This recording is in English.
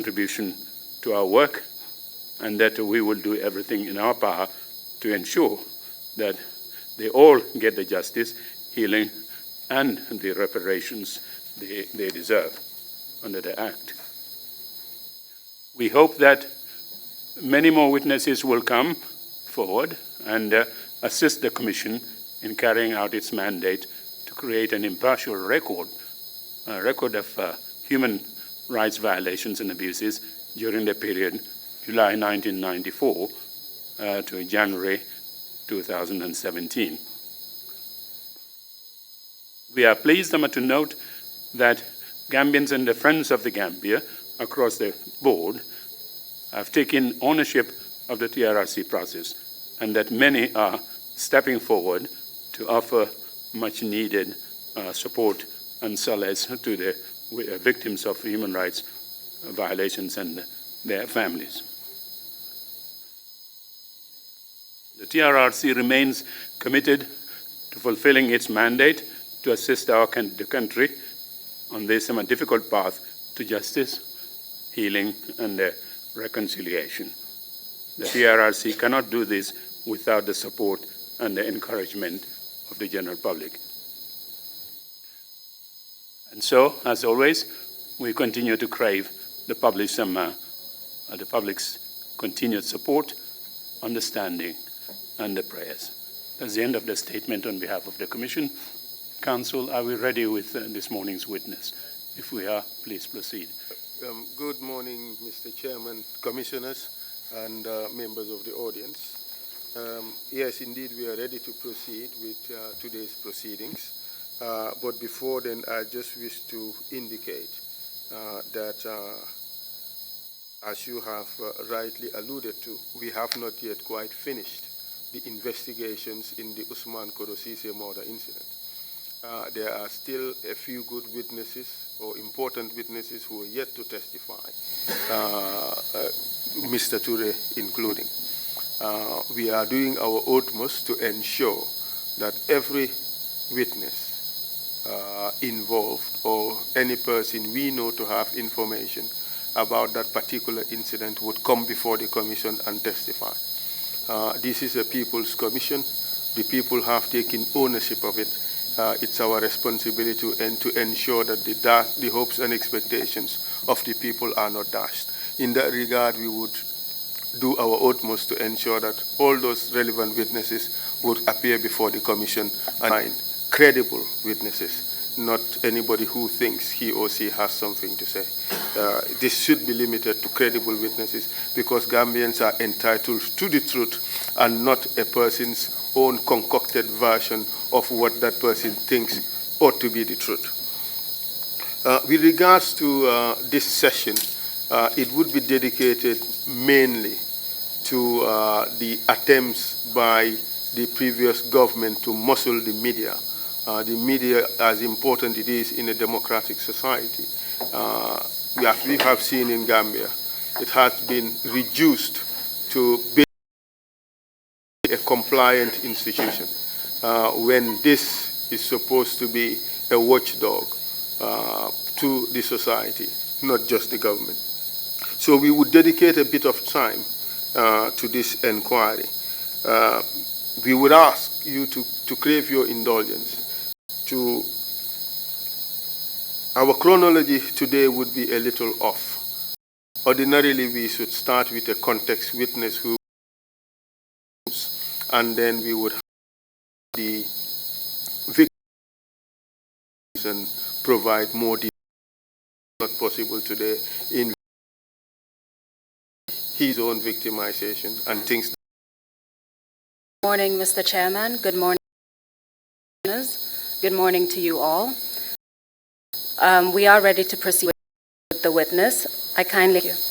contribution to our work, and that we will do everything in our power to ensure that they all get the justice, healing, and the reparations they deserve under the Act. We hope that many more witnesses will come forward and assist the Commission in carrying out its mandate to create an impartial record of human rights violations and abuses during the period July 1994 to January 2017. We are pleased to note that Gambians and the Friends of the Gambia across the board have taken ownership of the TRRC process, and that many are stepping forward to offer much needed support and solace to the victims of human rights violations and their families. The TRRC remains committed to fulfilling its mandate to assist the country on this difficult path to justice, healing, and reconciliation. The TRRC cannot do this without the support and the encouragement of the general public. And so, as always, we continue to crave the public's continued support, understanding, and the prayers. That's the end of the statement on behalf of the Commission. Council, are we ready with this morning's witness? If we are, please proceed. Good morning, Mr. Chairman, Commissioners, and members of the audience. Yes, indeed, we are ready to proceed with today's proceedings. But before then, I just wish to indicate that, as you have rightly alluded to, we have not yet quite finished the investigations in the Usman Kodosise murder incident. There are still a few good witnesses or important witnesses who are yet to testify, Mr. Toure including. We are doing our utmost to ensure that every witness involved or any person we know to have information about that particular incident would come before the Commission and testify. This is a People's Commission. The people have taken ownership of it. It's our responsibility to ensure that the hopes and expectations of the people are not dashed. In that regard, we would do our utmost to ensure that all those relevant witnesses would appear before the Commission and find credible witnesses, not anybody who thinks he or she has something to say. This should be limited to credible witnesses because Gambians are entitled to the truth and not a person's own concocted version of what that person thinks ought to be the truth. With regards to this session, it would be dedicated mainly to the attempts by the previous government to muscle the media. The media, as important it is in a democratic society, as we have seen in Gambia, it has been reduced to be a compliant institution when this is supposed to be a watchdog to the society, not just the government. So we would dedicate a bit of time to this inquiry. We would ask you to crave your indulgence. Our chronology today would be a little off. Ordinarily, we should start with a context witness who, and then we would have the victims and provide more details. Not possible today in his own victimization and things. Good morning, Mr. Chairman. Good morning. Good morning to you all. We are ready to proceed with the witness. I kindly thank you.